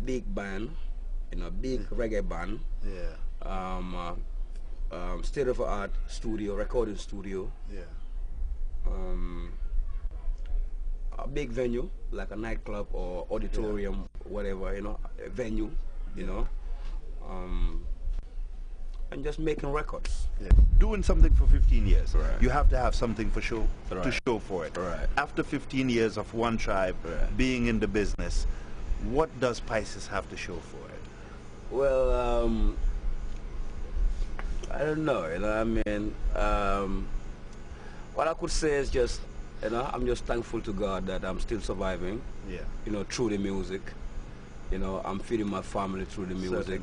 big band, big reggae band. Yeah. State-of-the-art studio, recording studio. Yeah. A big venue like a nightclub or auditorium, whatever, a venue, and just making records. Yeah. Doing something for 15 years, right. You have to have something to show for it. Right. After 15 years of One Tribe being in the business, what does Pisces have to show for it? Well, I don't know. What I could say is just, I'm just thankful to God that I'm still surviving. Yeah. Through the music. I'm feeding my family through the music.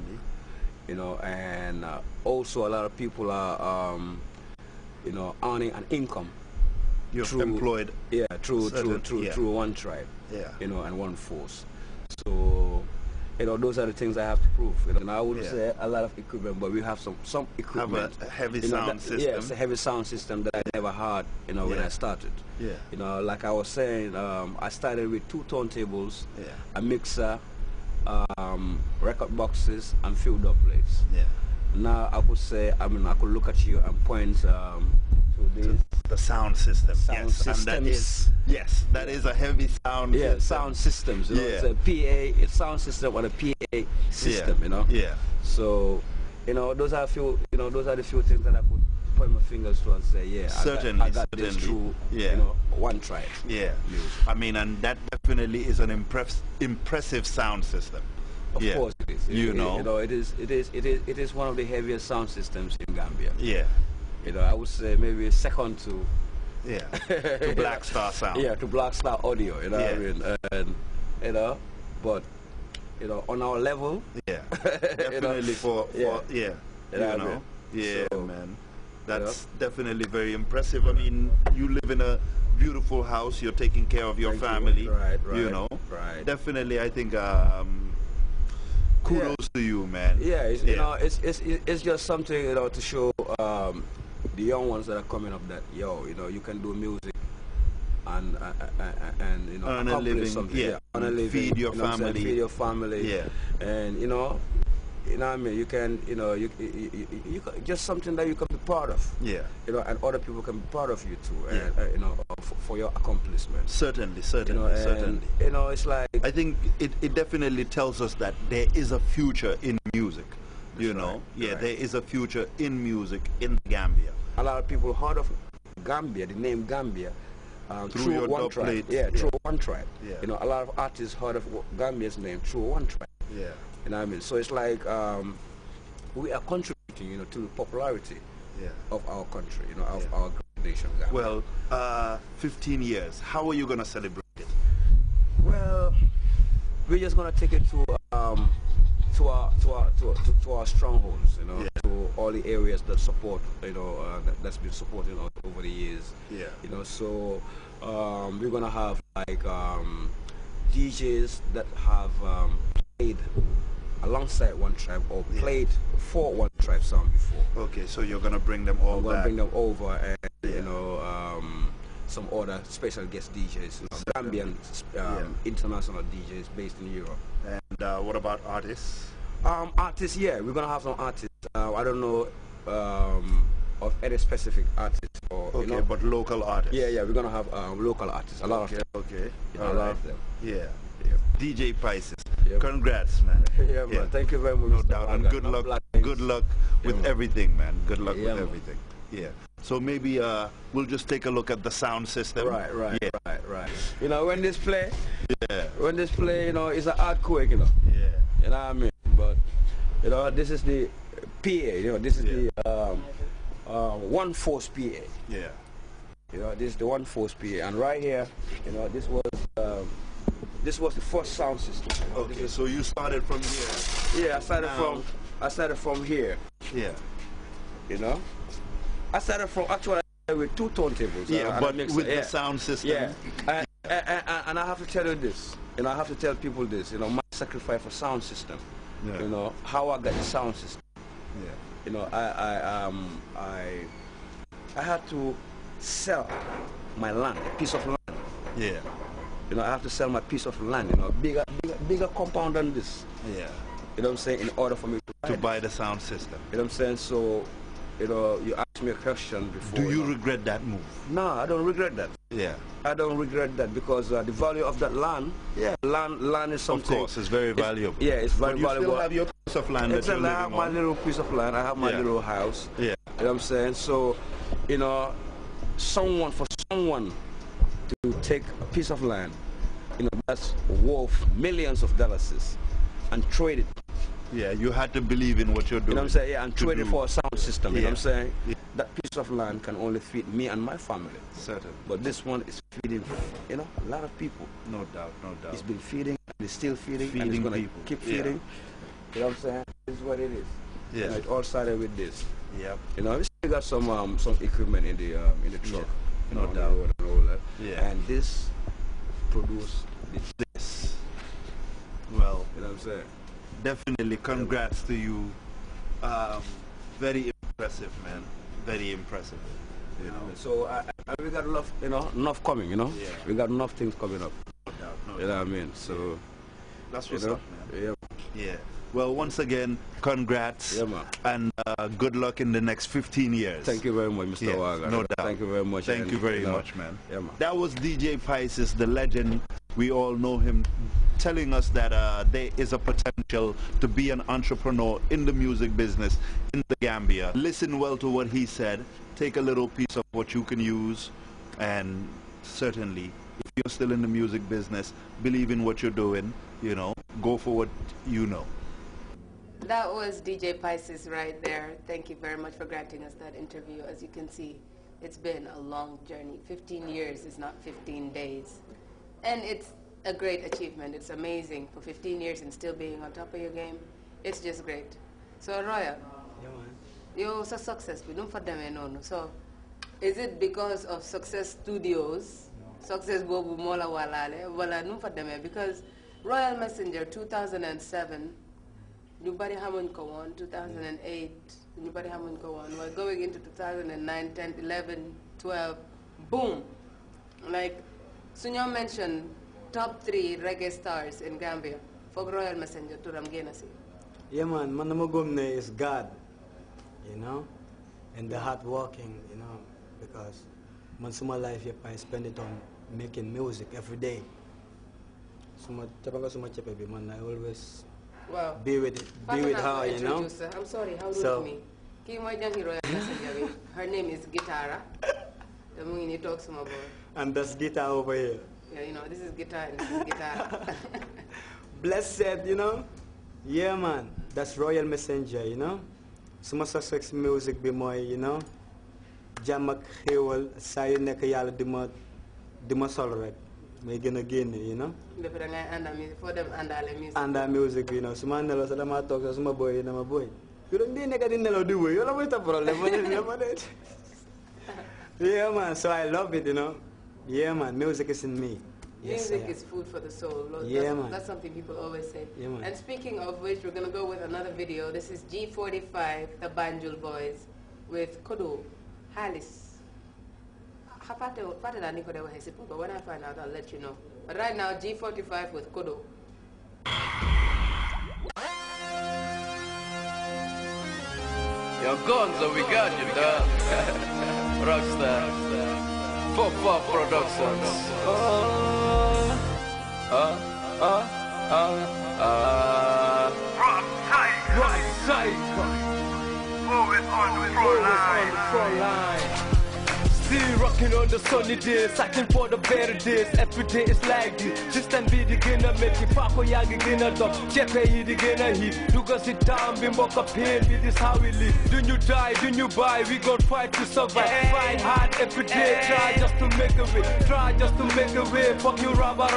Certainly. And also a lot of people are, earning an income. You're employed. Yeah, through One Tribe. Yeah. And One Force. So, those are the things I have to prove. And I would say a lot of equipment, but we have some equipment. Have a heavy sound system. Yeah, it's a heavy sound system that I never had, when I started. Yeah. Like I was saying, I started with 2 turntables, yeah. a mixer, record boxes, and few dubplates. Yeah. Now I could say, I could look at you and point to this. The sound system. Sound systems. And that is a heavy sound system. Sound systems. It's a PA, it's sound system or a PA system, Yeah. So, those are those are the few things that I could point my fingers to and say, I got this through, One Tribe. Yeah. Music. And that definitely is an impressive sound system. Of course it is. It is one of the heaviest sound systems in Gambia. Yeah. I would say maybe second to to Black Star Sound. Yeah, to Black Star Audio, what I mean? And but on our level, definitely for yeah, so, man, that's definitely very impressive. You live in a beautiful house, you're taking care of your family, right. Definitely, I think kudos to you, man. Yeah, it's just something to show the young ones that are coming up that you can do music and earn a living, earn a living, feed your family, and you can you just something that you can be proud of, and other people can be proud of you too, and for your accomplishments. Certainly. It's like, I think it definitely tells us that there is a future in music. There is a future in music in Gambia. A lot of people heard of Gambia, the name Gambia, through One Tribe. Through One Tribe. A lot of artists heard of Gambia's name through One Tribe. So it's like we are contributing, to the popularity of our country, of our great nation. Gambia. Well, 15 years. How are you gonna celebrate it? Well, we're just gonna take it to our strongholds, to all the areas that support, that's been supported over the years. So we're gonna have like DJs that have played alongside One Tribe or played for One Tribe sound before. Okay, so you're gonna bring them all back. I'm gonna bring them over, and some other special guest DJs, Gambian international DJs based in Europe. And what about artists? Artists, we're gonna have some artists. I don't know of any specific artists, or but local artists. Yeah, we're gonna have local artists. A lot of them. Okay, a lot of them. Yeah. DJ Pisces. Congrats, man. Man. Thank you very much. No doubt. And good luck with everything, man. Good luck with everything. Yeah. So maybe we'll just take a look at the sound system. Right. When this play, it's an earthquake, Yeah. You know what I mean? But this is the PA. This is the One Force PA. Yeah. This is the One Force PA, and right here, this was the first sound system. Okay. So you started from here. Yeah, I started from here. Yeah. I started from actually with 2 turntables. But with the sound system. Yeah. And I have to tell you this. I have to tell people this. My sacrifice for sound system. Yeah. How I got the sound system. Yeah. I had to sell my land, a piece of land. Yeah. You know, I have to sell my piece of land, you know, bigger compound than this. Yeah. You know what I'm saying? In order for me to buy the sound system. You know what I'm saying? So, you know, you asked me a question before. Do you regret that move? No, I don't regret that. Yeah. I don't regret that because the value of that land, land is something. Of course, it's very valuable. Yeah, it's very valuable. You still have your piece of land that you're living on. I have my little piece of land. I have my little house. Yeah. You know what I'm saying? So, you know, for someone to take a piece of land, you know, that's worth millions of dollars and trade it. Yeah, you had to believe in what you're doing. You know what I'm saying? Yeah, and trade it for a sound system. You know what I'm saying? Yeah. That piece of land can only feed me and my family. Certain. But this one is feeding, you know, a lot of people. No doubt, no doubt. It's been feeding, and it's still feeding, and it's Feeding going to people. keep feeding. You know what I'm saying? This is what it is. Yeah. You know, it all started with this. Yep. You know, we still got some equipment in the truck. Yeah. You know, No doubt. And all that. Yeah. And this produced this. Well, you know what I'm saying? Definitely, congrats to you. Very impressive, man. Very impressive. You know. So we got enough, you know, enough coming. You know. Yeah. We got enough things coming up. No doubt, no you know doubt. what I mean? So that's what's up, man. Yeah. Yeah. Well, once again, congrats. Yeah, man. And good luck in the next 15 years. Thank you very much, Mr. Waga. No doubt. Thank you very much. Thank you very much, man. Yeah, man. That was DJ Pisces, the legend. We all know him, telling us that there is a potential to be an entrepreneur in the music business in the Gambia. Listen well to what he said. Take a little piece of what you can use, and certainly, if you're still in the music business, believe in what you're doing, you know, go for what you know. That was DJ Pisces right there. Thank you very much for granting us that interview. As you can see, it's been a long journey. 15 years is not 15 days. And it's a great achievement. It's amazing for 15 years and still being on top of your game. It's just great. So, Royal, you're so successful. Don't for them, no. So, is it because of Success Studios? Success Bobu Mola Walale? Well, no for them, because Royal Messenger 2007, nobody haven't go on. 2008, nobody haven't go on. We're going into 2009, 10, 11, 12, boom. Like, Sunyo mentioned top 3 reggae stars in Gambia. For Royal Messenger to Ramgenasi. Yeah, man. Manamagumne is God, you know, and the hard working, you know, because most of my life I spend it on making music every day. So I always be with her, you know. I'm sorry, how rude of me. Royal Messenger. Her name is Guitarra. And that's guitar over here. Yeah, you know, this is guitar and this is guitar. Blessed, you know. Yeah, man. That's Royal Messenger, you know. Suma success music be more, you know. Jamak hewal sayo nek yalla dima sol rek. May gëna génné, you know. Lepp da ngay anda music for them andale music. Anda music, you know. Suma nelo sa dama tok sa suma boy na ma boy. You don't need nek di nelo di boy. Yola moy ta problème ma ne. Yeah, man. So I love it, you know. Yeah, man. Music is in me. Music is food for the soul. Yeah, man. That's something people always say. Yeah, man. And speaking of which, we're going to go with another video. This is G45, the Banjul Boys, with Kodo, Halis. But when I find out, I'll let you know. But right now, G45 with Kodo. Yo, Gonzo, we got you, dog. Rockstar. Pop Productions. Right side. Moving on the front line. Still rocking on the sunny days, searching for the better days. Every day is like this. System be the gonna make it. Fako yagi gonna dog. Chepe yi the gonna hit. Do go sit down, be mock up pain. This is how we live. Do you die? Do you buy? We gon' fight to survive. Fight hard every day. Try just to make a way. Try just to make a way. Fuck you, rabba.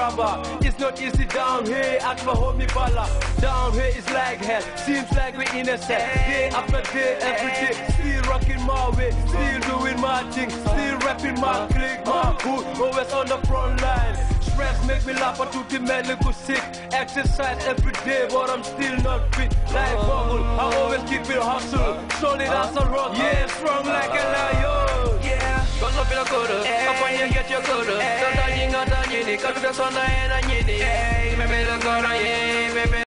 It's not easy down here. Ask my homie Bala. Down here is like hell. Seems like we innocent. Day after day, every day. Still rocking my way. Still doing my thing. Still rapping my clique, my hood, always on the front line. Stress make me laugh, I do the medical sick. Exercise every day, but I'm still not fit. Like bubble, I always keep it hustle. Solid as a rock, yeah, strong like a lion. Yeah, up in a quarter. Up on you get your quarter. Don't you got a genie, come to the sun and a genie. Maybe the quarter, yeah, maybe.